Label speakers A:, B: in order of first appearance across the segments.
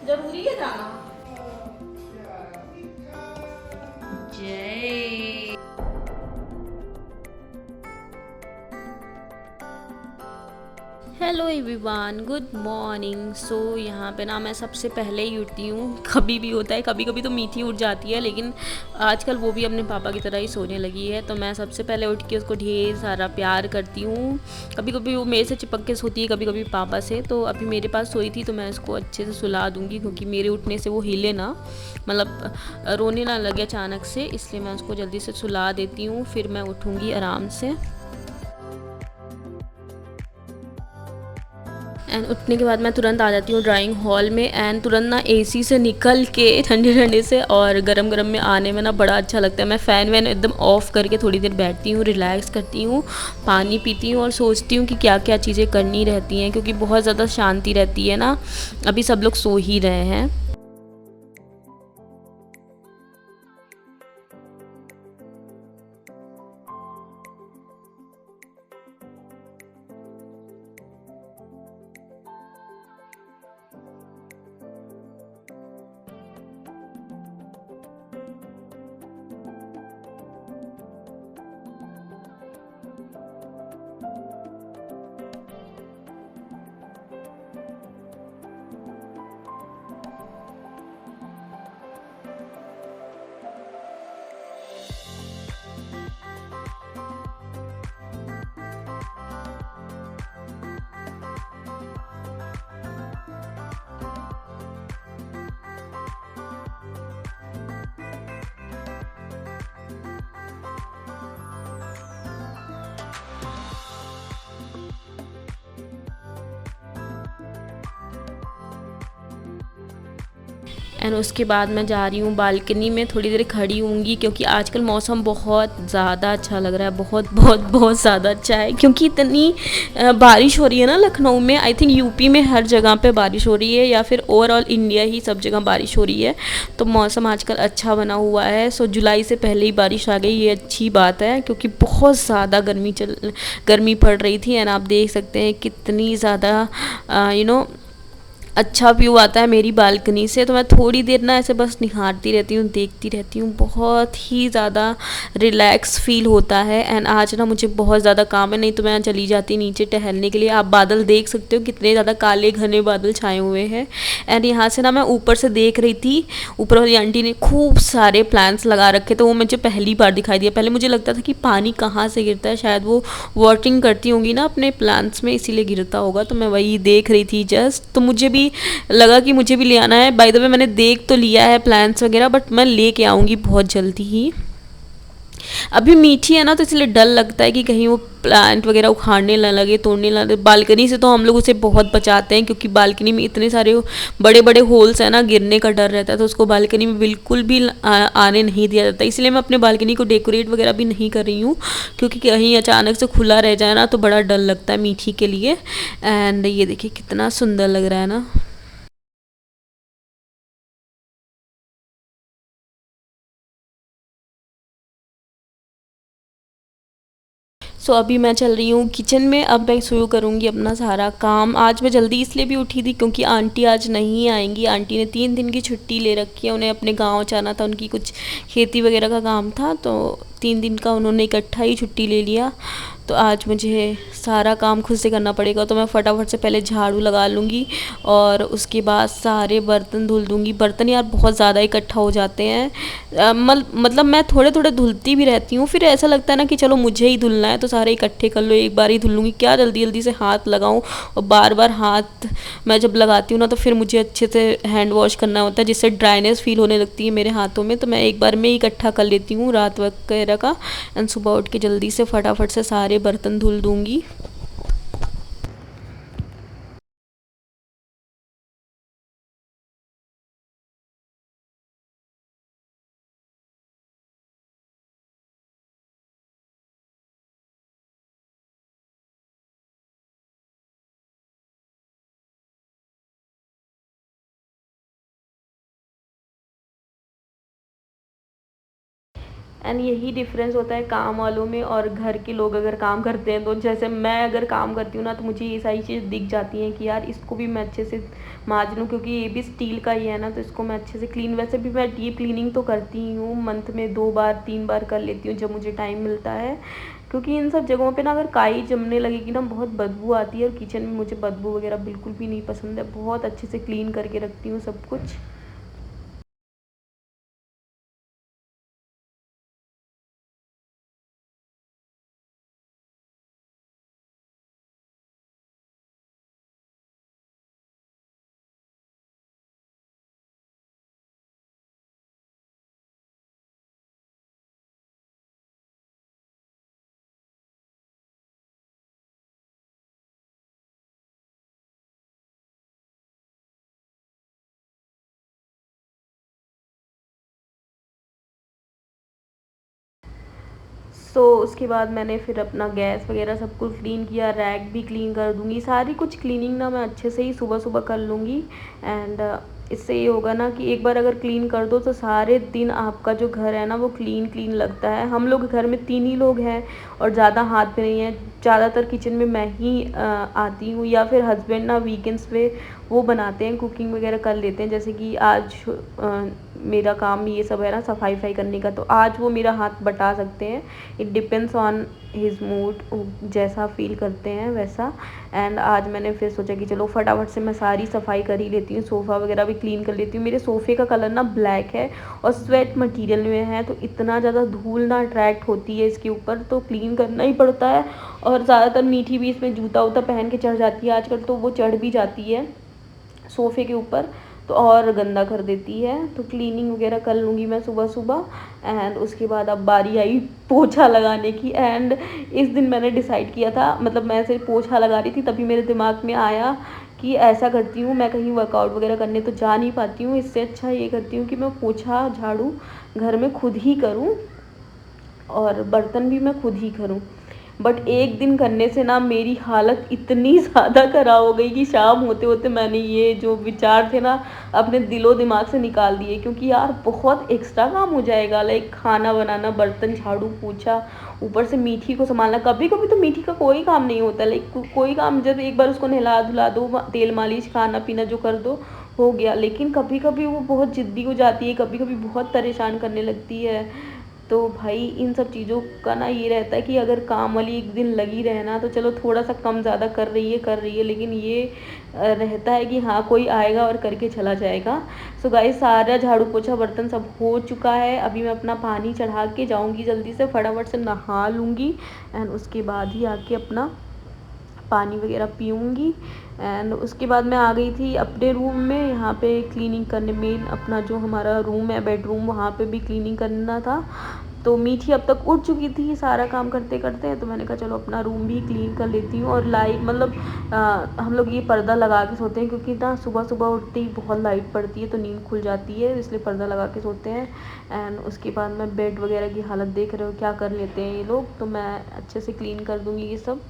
A: जरूरी है जाना। जय। Hello everyone, good morning. So यहाँ पे ना मैं सबसे पहले ही उठती हूँ। कभी भी होता है, कभी कभी तो मीठी उठ जाती है, लेकिन आजकल वो भी अपने पापा की तरह ही सोने लगी है। तो मैं सबसे पहले उठ के उसको ढेर सारा प्यार करती हूँ। कभी कभी वो मेरे से चिपक के सोती है, कभी कभी पापा से। तो अभी मेरे पास सोई थी तो मैं उसको अच्छे से सुला दूँगी, क्योंकि मेरे उठने से वो हिले ना, मतलब रोने ना लगे अचानक से, इसलिए मैं उसको जल्दी से सुला देती हूँ। फिर मैं उठूँगी आराम से। एंड उठने के बाद मैं तुरंत आ जाती हूँ ड्राइंग हॉल में। एंड तुरंत ना एसी से निकल के ठंडे ठंडे से और गरम गरम में आने में ना बड़ा अच्छा लगता है। मैं फ़ैन वैन एकदम ऑफ़ करके थोड़ी देर बैठती हूँ, रिलैक्स करती हूँ, पानी पीती हूँ और सोचती हूँ कि क्या क्या चीज़ें करनी रहती हैं, क्योंकि बहुत ज़्यादा शांति रहती है ना। अभी सब लोग सो ही रहे हैं। एंड उसके बाद मैं जा रही हूँ बालकनी में, थोड़ी देर खड़ी होंगी, क्योंकि आजकल मौसम बहुत ज़्यादा अच्छा लग रहा है। बहुत बहुत बहुत ज़्यादा अच्छा है, क्योंकि इतनी बारिश हो रही है ना लखनऊ में। आई थिंक यूपी में हर जगह पे बारिश हो रही है, या फिर ओवरऑल इंडिया ही सब जगह बारिश हो रही है। तो मौसम आजकल अच्छा बना हुआ है। सो जुलाई से पहले ही बारिश आ गई, ये अच्छी बात है, क्योंकि बहुत ज़्यादा गर्मी पड़ रही थी। एंड आप देख सकते हैं कितनी ज़्यादा अच्छा व्यू आता है मेरी बालकनी से। तो मैं थोड़ी देर ना ऐसे बस निहारती रहती हूँ, देखती रहती हूँ। बहुत ही ज़्यादा रिलैक्स फील होता है। एंड आज ना मुझे बहुत ज़्यादा काम है, नहीं तो मैं चली जाती नीचे टहलने के लिए। आप बादल देख सकते हो, कितने ज़्यादा काले घने बादल छाए हुए हैं। एंड यहाँ से ना मैं ऊपर से देख रही थी, ऊपर वाली आंटी ने खूब सारे प्लांट्स लगा रखे थे। वो मुझे पहली बार दिखाई दिया। पहले मुझे लगता था कि पानी कहाँ से गिरता है, शायद वो वाटरिंग करती होंगी ना अपने प्लांट्स में, इसीलिए गिरता होगा। तो मैं वही देख रही थी जस्ट। तो मुझे भी लगा कि मुझे भी ले आना है। बाय द वे मैंने देख तो लिया है प्लांट्स वगैरह, बट मैं लेके आऊँगी बहुत जल्दी ही। अभी मीठी है ना, तो इसलिए डर लगता है कि कहीं वो प्लांट वगैरह उखाड़ने ना लगे, तोड़ने ना लगे। बालकनी से तो हम लोग उसे बहुत बचाते हैं, क्योंकि बालकनी में इतने सारे बड़े बड़े होल्स हैं ना, गिरने का डर रहता है। तो उसको बालकनी में बिल्कुल भी आने नहीं दिया जाता। इसलिए मैं अपने बालकनी को डेकोरेट वगैरह भी नहीं कर रही हूँ, क्योंकि कहीं अचानक से खुला रह जाए ना, तो बड़ा डर लगता है मीठी के लिए। एंड ये देखिए कितना सुंदर लग रहा है ना। अभी मैं चल रही हूँ किचन में। अब मैं शुरू करूँगी अपना सारा काम। आज मैं जल्दी इसलिए भी उठी थी, क्योंकि आंटी आज नहीं आएंगी। आंटी ने 3 दिन की छुट्टी ले रखी है, उन्हें अपने गांव जाना था, उनकी कुछ खेती वगैरह का काम था। तो 3 दिन का उन्होंने इकट्ठा ही छुट्टी ले लिया। तो आज मुझे सारा काम खुद से करना पड़ेगा। तो मैं फटाफट से पहले झाड़ू लगा लूँगी, और उसके बाद सारे बर्तन धुल दूँगी। बर्तन यार बहुत ज़्यादा इकट्ठा हो जाते हैं। मतलब मैं थोड़े थोड़े धुलती भी रहती हूँ। फिर ऐसा लगता है ना कि चलो मुझे ही धुलना है, तो सारे इकट्ठे कर लो, एक बार ही धुल लूँगी। क्या जल्दी जल्दी से हाथ लगाऊँ, और बार बार हाथ मैं जब लगाती हूँ ना, तो फिर मुझे अच्छे से हैंड वॉश करना होता है, जिससे ड्राइनेस फील होने लगती है मेरे हाथों में। तो मैं एक बार में ही इकट्ठा कर लेती हूँ रात वगैरह का। एंड सुबह उठ के जल्दी से फटाफट से सारे बर्तन धुल दूँगी। एंड यही डिफरेंस होता है काम वालों में और घर के लोग अगर काम करते हैं तो। जैसे मैं अगर काम करती हूँ ना तो मुझे ये सारी चीज़ दिख जाती हैं कि यार इसको भी मैं अच्छे से मांज लूँ, क्योंकि ये भी स्टील का ही है ना, तो इसको मैं अच्छे से क्लीन, वैसे भी मैं डीप क्लीनिंग तो करती ही हूँ, मंथ में 2 बार 3 बार कर लेती हूँ जब मुझे टाइम मिलता है। क्योंकि इन सब जगहों पे ना अगर काई जमने लगेगी ना बहुत बदबू आती है, और किचन में मुझे बदबू वगैरह बिल्कुल भी नहीं पसंद है। बहुत अच्छे से क्लीन करके रखती हूँ सब कुछ। सो उसके बाद मैंने फिर अपना गैस वगैरह सब कुछ क्लीन किया, रैक भी क्लीन कर दूँगी, सारी कुछ क्लीनिंग ना मैं अच्छे से ही सुबह-सुबह कर लूँगी। एंड इससे ये होगा ना कि एक बार अगर क्लीन कर दो तो सारे दिन आपका जो घर है ना वो क्लीन लगता है। हम लोग घर में 3 ही लोग हैं और ज़्यादा हाथ पे नहीं है। ज़्यादातर किचन में मैं ही आती हूँ, या फिर हस्बैंड ना वीकेंड्स पे वो बनाते हैं, कुकिंग वगैरह कर लेते हैं। जैसे कि आज मेरा काम ये सब है ना सफाई-वफाई करने का, तो आज वो मेरा हाथ बटा सकते हैं। It depends on his mood, जैसा फील करते हैं वैसा। एंड आज मैंने फिर सोचा कि चलो फटाफट से मैं सारी सफाई कर ही लेती हूँ, सोफ़ा वगैरह भी क्लीन कर लेती हूँ। मेरे सोफ़े का कलर ना ब्लैक है और स्वेट मटेरियल में है, तो इतना ज़्यादा धूल ना अट्रैक्ट होती है इसके ऊपर, तो क्लीन करना ही पड़ता है। और ज़्यादातर मीठी भी इसमें जूता वूता पहन के चढ़ जाती है आजकल, तो वो चढ़ भी जाती है सोफ़े के ऊपर, तो और गंदा कर देती है। तो क्लीनिंग वगैरह कर लूँगी मैं सुबह-सुबह। एंड उसके बाद अब बारी आई पोछा लगाने की। एंड इस दिन मैंने डिसाइड किया था, मतलब मैं ऐसे पोछा लगा रही थी तभी मेरे दिमाग में आया कि ऐसा करती हूँ, मैं कहीं वर्कआउट वगैरह करने तो जा नहीं पाती हूँ, इससे अच्छा ये करती हूँ कि मैं पोछा झाड़ू घर में खुद ही करूँ और बर्तन भी मैं खुद ही करूँ। बट एक दिन करने से ना मेरी हालत इतनी ज़्यादा ख़राब हो गई कि शाम होते-होते मैंने ये जो विचार थे ना अपने दिलो-दिमाग से निकाल दिए, क्योंकि यार बहुत एक्स्ट्रा काम हो जाएगा, लाइक खाना बनाना, बर्तन झाड़ू, पोछा, ऊपर से मीठी को सँभालना। कभी-कभी तो मीठी का कोई काम नहीं होता, लाइक कोई काम जब एक बार उसको नहला-धुला दो, तेल मालिश, खाना-पीना जो कर दो, हो गया। लेकिन कभी-कभी वो बहुत ज़िद्दी हो जाती है, कभी-कभी बहुत परेशान करने लगती है। तो भाई इन सब चीज़ों का ना ये रहता है कि अगर काम वाली एक दिन लगी रहे ना तो चलो थोड़ा-सा कम ज़्यादा कर रही है, लेकिन ये रहता है कि हाँ, कोई आएगा और करके चला जाएगा। सो गाइस सारा झाड़ू पोछा बर्तन सब हो चुका है। अभी मैं अपना पानी चढ़ा के जाऊँगी, जल्दी से फटाफट से नहा लूँगी एंड उसके बाद ही आके अपना पानी वगैरह पीऊँगी। एंड उसके बाद मैं आ गई थी अपने रूम में, यहाँ पे क्लीनिंग करने। मेन अपना जो हमारा रूम है बेडरूम, वहाँ पे भी क्लीनिंग करना था। तो मीठी अब तक उठ चुकी थी सारा काम करते-करते, तो मैंने कहा चलो अपना रूम भी क्लीन कर लेती हूँ। और लाइट मतलब हम लोग ये पर्दा लगा के सोते हैं, क्योंकि ना सुबह-सुबह उठते ही बहुत लाइट पड़ती है तो नींद खुल जाती है, इसलिए पर्दा लगा के सोते हैं। एंड उसके बाद मैं बेड वगैरह की हालत देख रहे हो क्या कर लेते हैं ये लोग, तो मैं अच्छे से क्लीन कर दूँगी ये सब।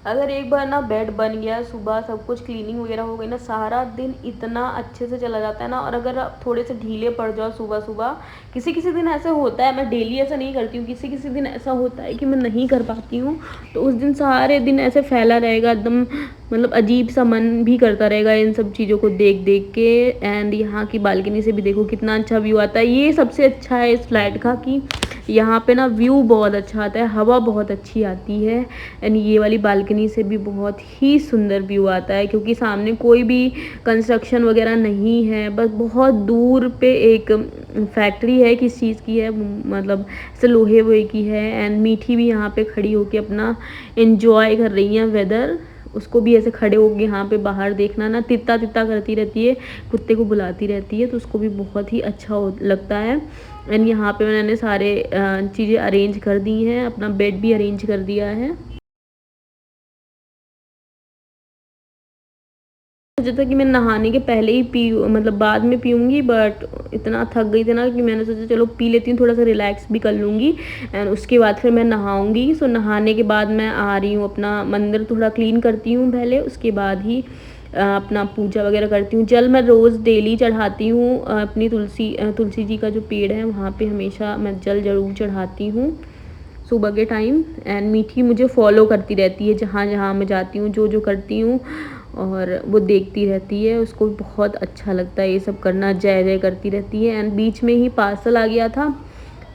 A: अगर एक बार ना बेड बन गया, सुबह सब कुछ क्लीनिंग वगैरह हो गई ना, सारा दिन इतना अच्छे से चला जाता है ना। और अगर आप थोड़े से ढीले पड़ जाओ सुबह-सुबह, किसी-किसी दिन ऐसा होता है, मैं डेली ऐसा नहीं करती हूँ, किसी-किसी दिन ऐसा होता है कि मैं नहीं कर पाती हूँ, तो उस दिन सारे दिन ऐसे फैला रहेगा एकदम, मतलब अजीब-सा मन भी करता रहेगा इन सब चीज़ों को देख-देख के। एंड यहाँ की बालकनी से भी देखो कितना अच्छा व्यू आता है। ये सबसे अच्छा है इस फ्लैट का कि यहाँ पे ना व्यू बहुत अच्छा आता है, हवा बहुत अच्छी आती है। एंड ये वाली बालकनी से भी बहुत ही सुंदर व्यू आता है, क्योंकि सामने कोई भी कंस्ट्रक्शन वगैरह नहीं है, बस बहुत दूर पे एक फैक्ट्री है, किस चीज़ की है मतलब ऐसे लोहे वोहे की है। एंड मीठी भी यहाँ पे खड़ी होके अपना एंजॉय कर रही है वेदर। उसको भी ऐसे खड़े होके यहाँ पे बाहर देखना ना तित्ता तित्ता करती रहती है, कुत्ते को बुलाती रहती है, तो उसको भी बहुत ही अच्छा लगता है। एंड यहाँ पे मैंने सारे चीज़ें अरेंज कर दी हैं, अपना बेड भी अरेंज कर दिया है। सोचा था कि मैं नहाने के पहले ही पी, मतलब बाद में पीऊँगी, बट इतना थक गई थी ना कि मैंने सोचा चलो पी लेती हूँ, थोड़ा-सा रिलैक्स भी कर लूँगी। एंड उसके बाद फिर मैं नहाऊँगी। सो नहाने के बाद मैं आ रही हूँ, अपना मंदिर थोड़ा क्लीन करती हूँ पहले, उसके बाद ही अपना पूजा वगैरह करती हूँ। जल मैं रोज़ डेली चढ़ाती हूँ, अपनी तुलसी जी का जो पेड़ है वहाँ पे हमेशा मैं जल ज़रूर चढ़ाती हूँ सुबह के टाइम। एंड मीठी मुझे फॉलो करती रहती है जहाँ जहाँ मैं जाती हूँ, जो जो करती हूँ, और वो देखती रहती है। उसको बहुत अच्छा लगता है ये सब करना, जय जय करती रहती है। एंड बीच में ही पार्सल आ गया था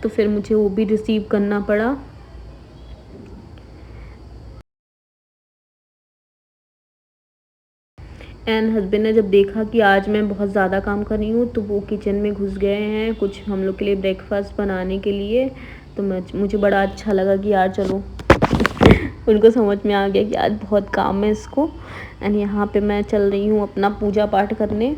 A: तो फिर मुझे वो भी रिसीव करना पड़ा। एंड हस्बैंड ने जब देखा कि आज मैं बहुत ज़्यादा काम कर रही हूँ तो वो किचन में घुस गए हैं कुछ हम लोग के लिए ब्रेकफास्ट बनाने के लिए। तो मुझे बड़ा अच्छा लगा कि यार चलो उनको समझ में आ गया कि आज बहुत काम है इसको। एंड यहाँ पे मैं चल रही हूँ अपना पूजा पाठ करने।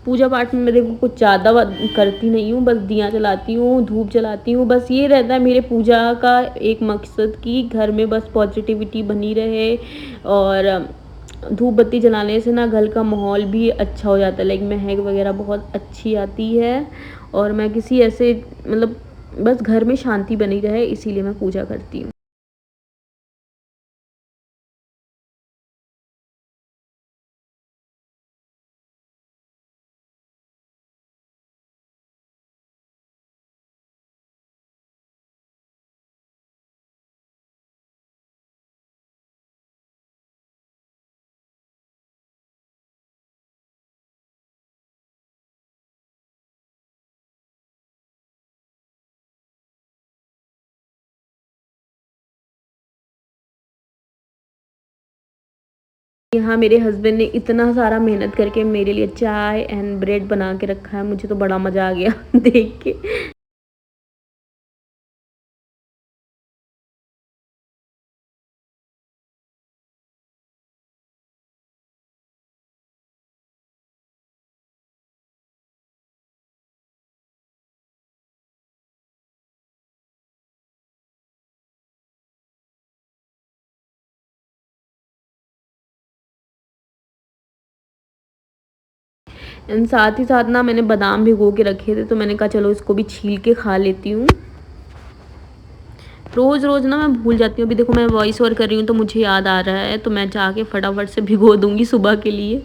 A: पूजा पाठ में मैं देखो कुछ ज़्यादा करती नहीं हूँ, बस दिया जलाती हूँ, धूप जलाती हूँ। बस ये रहता है मेरे पूजा का एक मकसद कि घर में बस पॉजिटिविटी बनी रहे। और धूप बत्ती जलाने से ना घर का माहौल भी अच्छा हो जाता है, लाइक महक वगैरह बहुत अच्छी आती है। और मैं किसी ऐसे मतलब बस घर में शांति बनी रहे इसीलिए मैं पूजा करती हूँ। यहाँ मेरे हस्बैंड ने इतना सारा मेहनत करके मेरे लिए चाय एंड ब्रेड बना के रखा है, मुझे तो बड़ा मज़ा आ गया देख के। एंड साथ ही साथ ना मैंने बादाम भिगो के रखे थे तो मैंने कहा चलो इसको भी छील के खा लेती हूँ। रोज़ रोज़ ना मैं भूल जाती हूँ। अभी देखो मैं वॉइस ओवर कर रही हूँ तो मुझे याद आ रहा है तो मैं जाके फटाफट से भिगो दूँगी सुबह के लिए।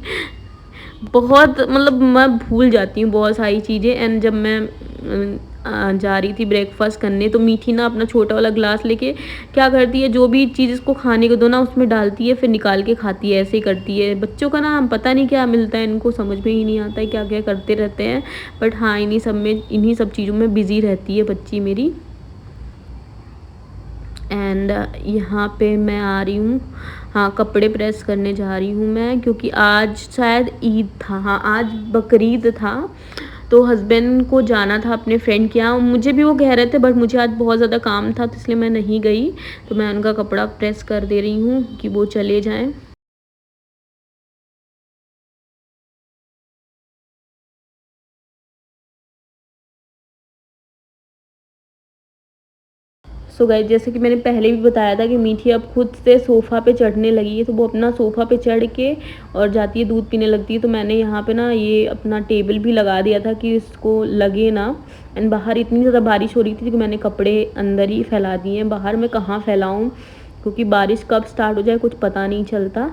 A: बहुत मतलब मैं भूल जाती हूँ बहुत सारी चीज़ें। एंड जब मैं जा रही थी ब्रेकफास्ट करने तो मीठी ना अपना छोटा वाला ग्लास लेके क्या करती है, जो भी चीज़ इसको खाने को दो ना उसमें डालती है फिर निकाल के खाती है, ऐसे ही करती है। बच्चों का ना हम पता नहीं क्या मिलता है, इनको समझ में ही नहीं आता है क्या क्या करते रहते हैं। बट हाँ इन्हीं सब चीज़ों में बिज़ी रहती है बच्ची मेरी। एंड यहाँ पे मैं आ रही हूँ, हाँ कपड़े प्रेस करने जा रही हूँ मैं, क्योंकि आज शायद ईद था, हाँ आज बकरीद था। तो हस्बैंड को जाना था अपने फ्रेंड के यहाँ, मुझे भी वो कह रहे थे बट मुझे आज बहुत ज़्यादा काम था तो इसलिए मैं नहीं गई। तो मैं उनका कपड़ा प्रेस कर दे रही हूँ कि वो चले जाएँ। सो गाइस जैसे कि मैंने पहले भी बताया था कि मीठी अब खुद से सोफ़ा पे चढ़ने लगी है, तो वो अपना सोफ़ा पे चढ़ के और जाती है दूध पीने लगती है। तो मैंने यहाँ पे ना ये अपना टेबल भी लगा दिया था कि इसको लगे ना। एंड बाहर इतनी ज़्यादा बारिश हो रही थी कि मैंने कपड़े अंदर ही फैला दिए हैं, बाहर मैं कहाँ फैलाऊँ, क्योंकि बारिश कब स्टार्ट हो जाए कुछ पता नहीं चलता।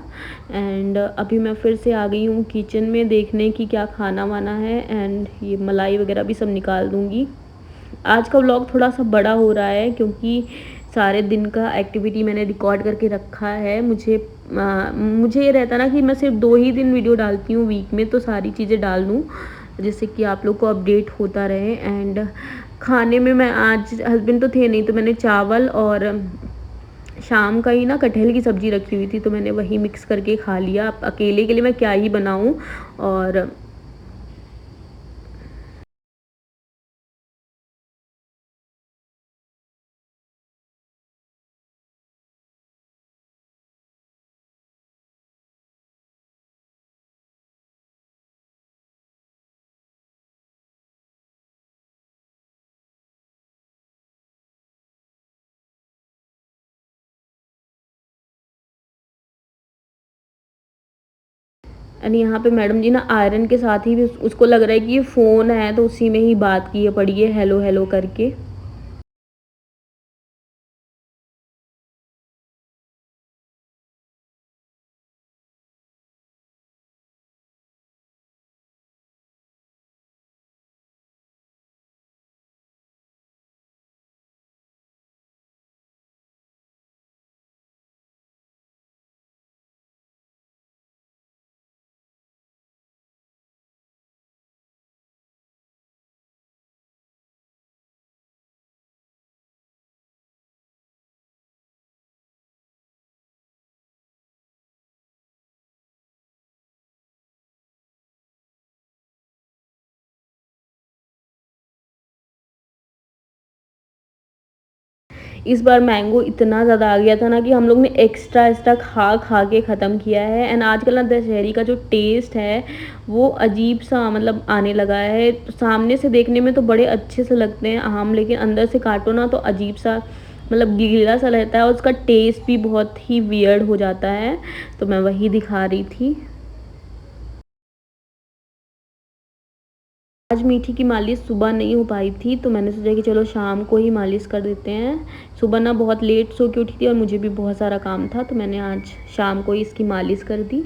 A: एंड अभी मैं फिर से आ गई हूँ किचन में देखने की क्या खाना वाना है। एंड ये मलाई वगैरह भी सब निकाल दूँगी। आज का व्लॉग थोड़ा सा बड़ा हो रहा है क्योंकि सारे दिन का एक्टिविटी मैंने रिकॉर्ड करके रखा है। मुझे ये रहता ना कि मैं सिर्फ 2 ही दिन वीडियो डालती हूँ वीक में, तो सारी चीज़ें डाल दूँ जिससे कि आप लोग को अपडेट होता रहे। एंड खाने में मैं आज हस्बैंड तो थे नहीं तो मैंने चावल और शाम का ही ना कटहल की सब्ज़ी रखी हुई थी तो मैंने वही मिक्स करके खा लिया। अब अकेले के लिए मैं क्या ही बनाऊँ। और यहाँ पे मैडम जी ना आयरन के साथ ही भी उसको लग रहा है कि ये फ़ोन है तो उसी में ही बात किए पड़ी है हेलो हेलो करके। इस बार मैंगो इतना ज़्यादा आ गया था ना कि हम लोग ने एक्स्ट्रा एक्स्ट्रा खा खा के ख़त्म किया है। एंड आजकल ना दशहरी का जो टेस्ट है वो अजीब सा मतलब आने लगा है। सामने से देखने में तो बड़े अच्छे से लगते हैं आम, लेकिन अंदर से काटो ना तो अजीब सा मतलब गीला सा रहता है और उसका टेस्ट भी बहुत ही वियर्ड हो जाता है। तो मैं वही दिखा रही थी। आज मीठी की मालिश सुबह नहीं हो पाई थी तो मैंने सोचा कि चलो शाम को ही मालिश कर देते हैं। सुबह ना बहुत लेट सो के उठी थी और मुझे भी बहुत सारा काम था तो मैंने आज शाम को ही इसकी मालिश कर दी।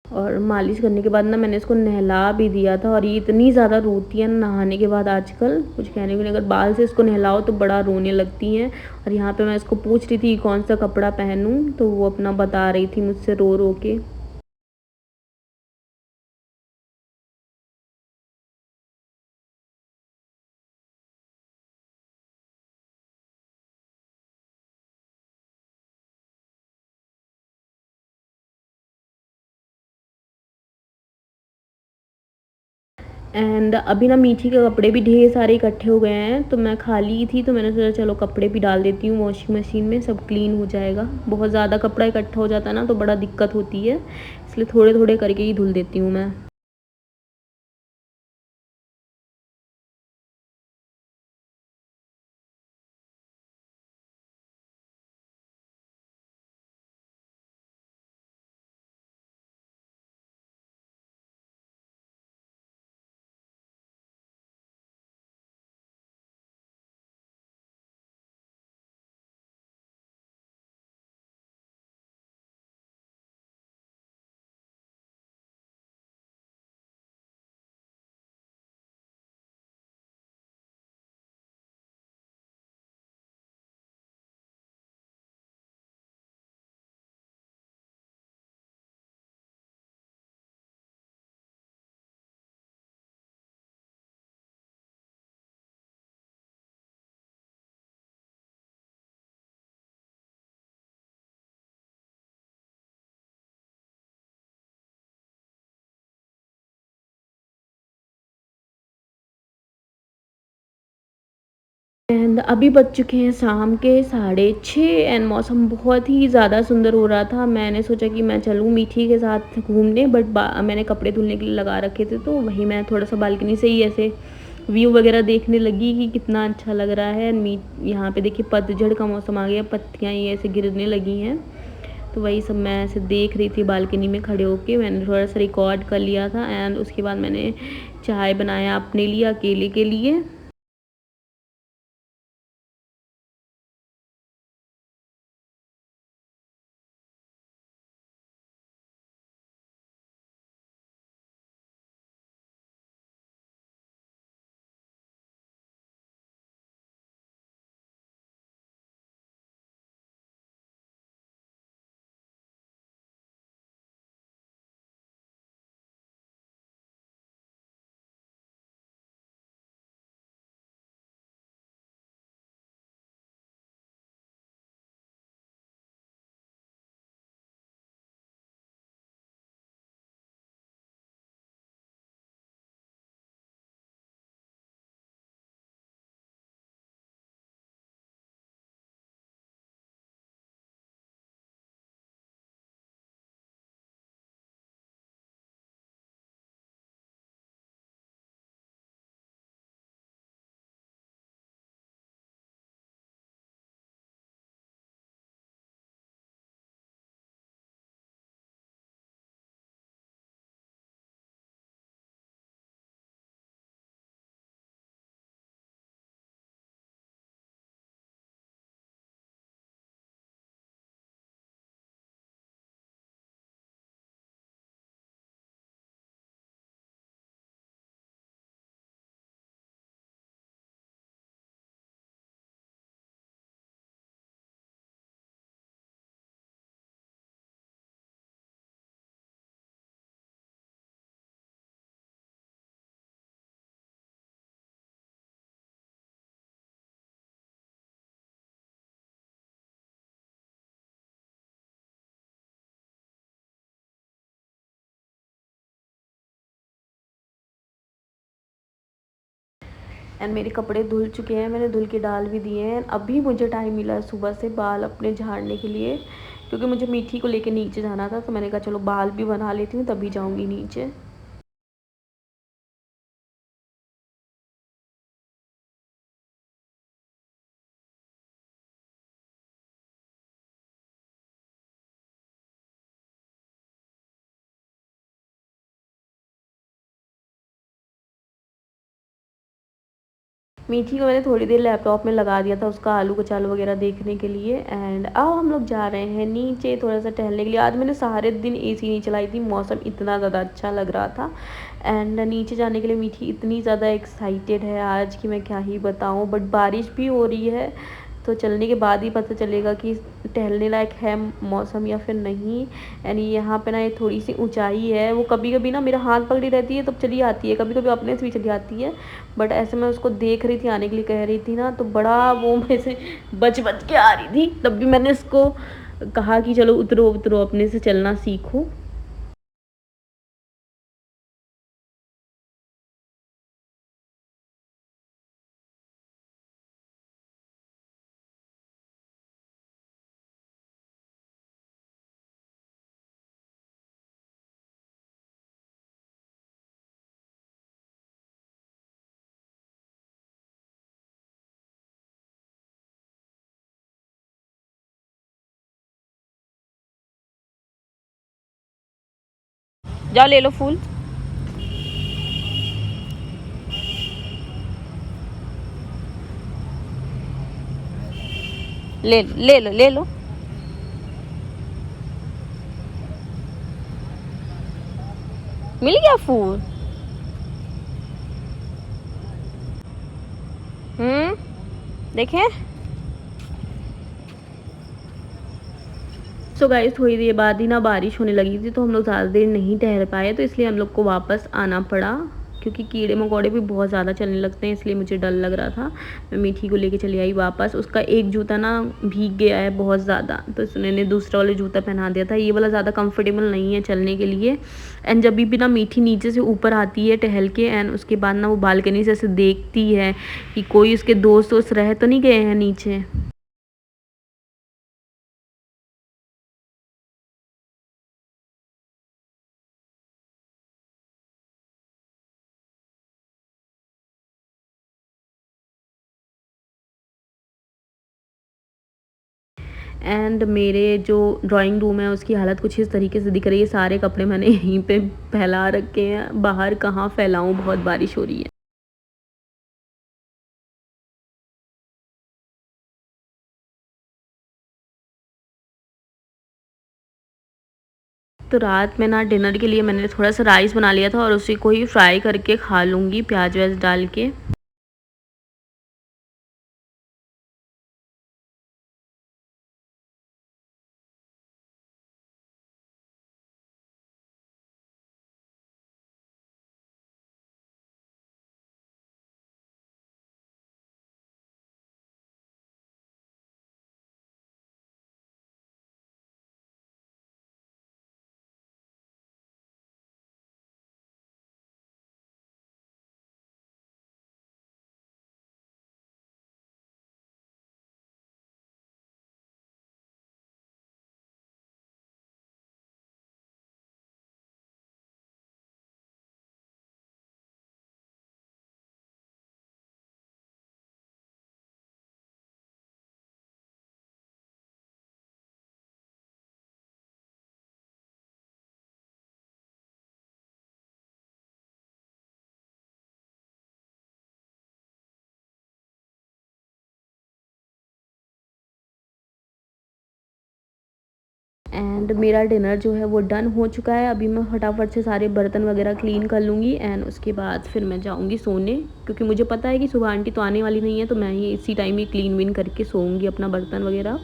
A: और मालिश करने के बाद ना मैंने इसको नहला भी दिया था और ये इतनी ज़्यादा रोती है नहाने के बाद आजकल कुछ कहने को नहीं। अगर बाल से इसको नहलाओ तो बड़ा रोने लगती हैं। और यहाँ पे मैं इसको पूछ रही थी कौन सा कपड़ा पहनूं तो वो अपना बता रही थी मुझसे रो रो के। एंड अभी ना मीठी के कपड़े भी ढेर सारे इकट्ठे हो गए हैं तो मैं खाली थी तो मैंने सोचा चलो कपड़े भी डाल देती हूँ वॉशिंग मशीन में, सब क्लीन हो जाएगा। बहुत ज़्यादा कपड़ा इकट्ठा हो जाता है ना तो बड़ा दिक्कत होती है, इसलिए थोड़े थोड़े करके ही धुल देती हूँ मैं। एंड अभी बज चुके हैं शाम के 6:30 एंड मौसम बहुत ही ज़्यादा सुंदर हो रहा था। मैंने सोचा कि मैं चलूँ मीठी के साथ घूमने, बट मैंने कपड़े धुलने के लिए लगा रखे थे तो वही मैं थोड़ा सा बालकनी से ही ऐसे व्यू वगैरह देखने लगी कि कितना अच्छा लग रहा है। यहाँ पे देखिए पतझड़ का मौसम आ गया, पत्तियाँ ये ऐसे गिरने लगी हैं। तो वही सब मैं ऐसे देख रही थी बालकनी में खड़े होके। मैंने थोड़ा सा रिकॉर्ड कर लिया था एंड उसके बाद मैंने चाय बनाया अपने लिए, अकेले के लिए। एंड मेरे कपड़े धुल चुके हैं, मैंने धुल के डाल भी दिए हैं। अभी मुझे टाइम मिला है सुबह से बाल अपने झाड़ने के लिए, क्योंकि मुझे मीठी को लेके नीचे जाना था, तो मैंने कहा चलो बाल भी बना लेती हूँ तभी जाऊँगी नीचे। मीठी को मैंने थोड़ी देर लैपटॉप में लगा दिया था उसका आलू कचालू वगैरह देखने के लिए। एंड अब हम लोग जा रहे हैं नीचे थोड़ा सा टहलने के लिए। आज मैंने सारे दिन एसी नहीं चलाई थी, मौसम इतना ज़्यादा अच्छा लग रहा था। एंड नीचे जाने के लिए मीठी इतनी ज़्यादा एक्साइटेड है आज कि मैं क्या ही बताऊँ, बट बारिश भी हो रही है, तो चलने के बाद ही पता चलेगा कि टहलने लायक है मौसम या फिर नहीं। एंड यहाँ पे ना ये थोड़ी सी ऊंचाई है, वो कभी कभी ना मेरा हाथ पकड़ी रहती है तब चली आती है, कभी कभी अपने से भी चली आती है। बट ऐसे मैं उसको देख रही थी आने के लिए कह रही थी ना, तो बड़ा वो मेरे से बच बच के आ रही थी, तब भी मैंने उसको कहा कि चलो उतरो उतरो, अपने से चलना सीखो। जाओ ले लो फूल। ले लो ले लो। मिल गया फूल। देखें। सो गाइस थोड़ी देर बाद ही ना बारिश होने लगी थी, तो हम लोग ज़्यादा देर नहीं ठहर पाए, तो इसलिए हम लोग को वापस आना पड़ा, क्योंकि कीड़े मकोड़े भी बहुत ज़्यादा चलने लगते हैं, इसलिए मुझे डर लग रहा था। मैं मीठी को लेके चली आई वापस। उसका एक जूता ना भीग गया है बहुत ज़्यादा, तो उसने दूसरा वाला जूता पहना दिया था। ये वाला ज़्यादा कंफर्टेबल नहीं है चलने के लिए। एंड जब भी ना मीठी नीचे से ऊपर आती है टहल के, एंड उसके बाद ना वो बालकनी से ऐसे देखती है कि कोई उसके दोस्त वोस्त रह तो नहीं गए हैं नीचे। एंड मेरे जो ड्राइंग रूम है उसकी हालत कुछ इस तरीके से दिख रही है। सारे कपड़े मैंने यहीं पे फैला रखे हैं, बाहर कहाँ फैलाऊँ, बहुत बारिश हो रही है। तो रात में ना डिनर के लिए मैंने थोड़ा सा राइस बना लिया था, और उसी को ही फ्राई करके खा लूँगी प्याज व्याज डाल के। एंड मेरा डिनर जो है वो डन हो चुका है। अभी मैं फटाफट से सारे बर्तन वगैरह क्लीन कर लूँगी, एंड उसके बाद फिर मैं जाऊँगी सोने, क्योंकि मुझे पता है कि सुबह आंटी तो आने वाली नहीं है, तो मैं ही इसी टाइम ही क्लीन विन करके सोऊंगी अपना बर्तन वगैरह।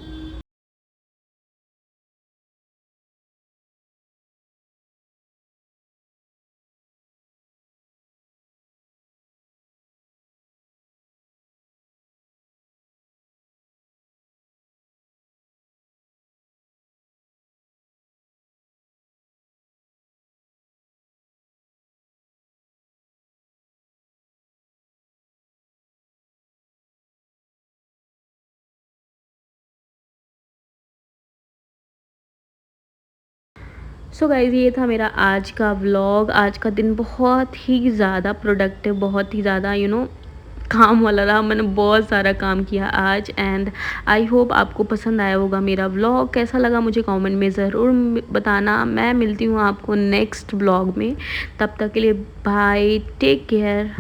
A: सो गाइज़ ये था मेरा आज का व्लॉग। आज का दिन बहुत ही ज़्यादा प्रोडक्टिव, बहुत ही ज़्यादा काम वाला रहा। मैंने बहुत सारा काम किया आज एंड आई होप आपको पसंद आया होगा मेरा व्लॉग। कैसा लगा मुझे कमेंट में ज़रूर बताना। मैं मिलती हूँ आपको नेक्स्ट व्लॉग में। तब तक के लिए बाय, टेक केयर।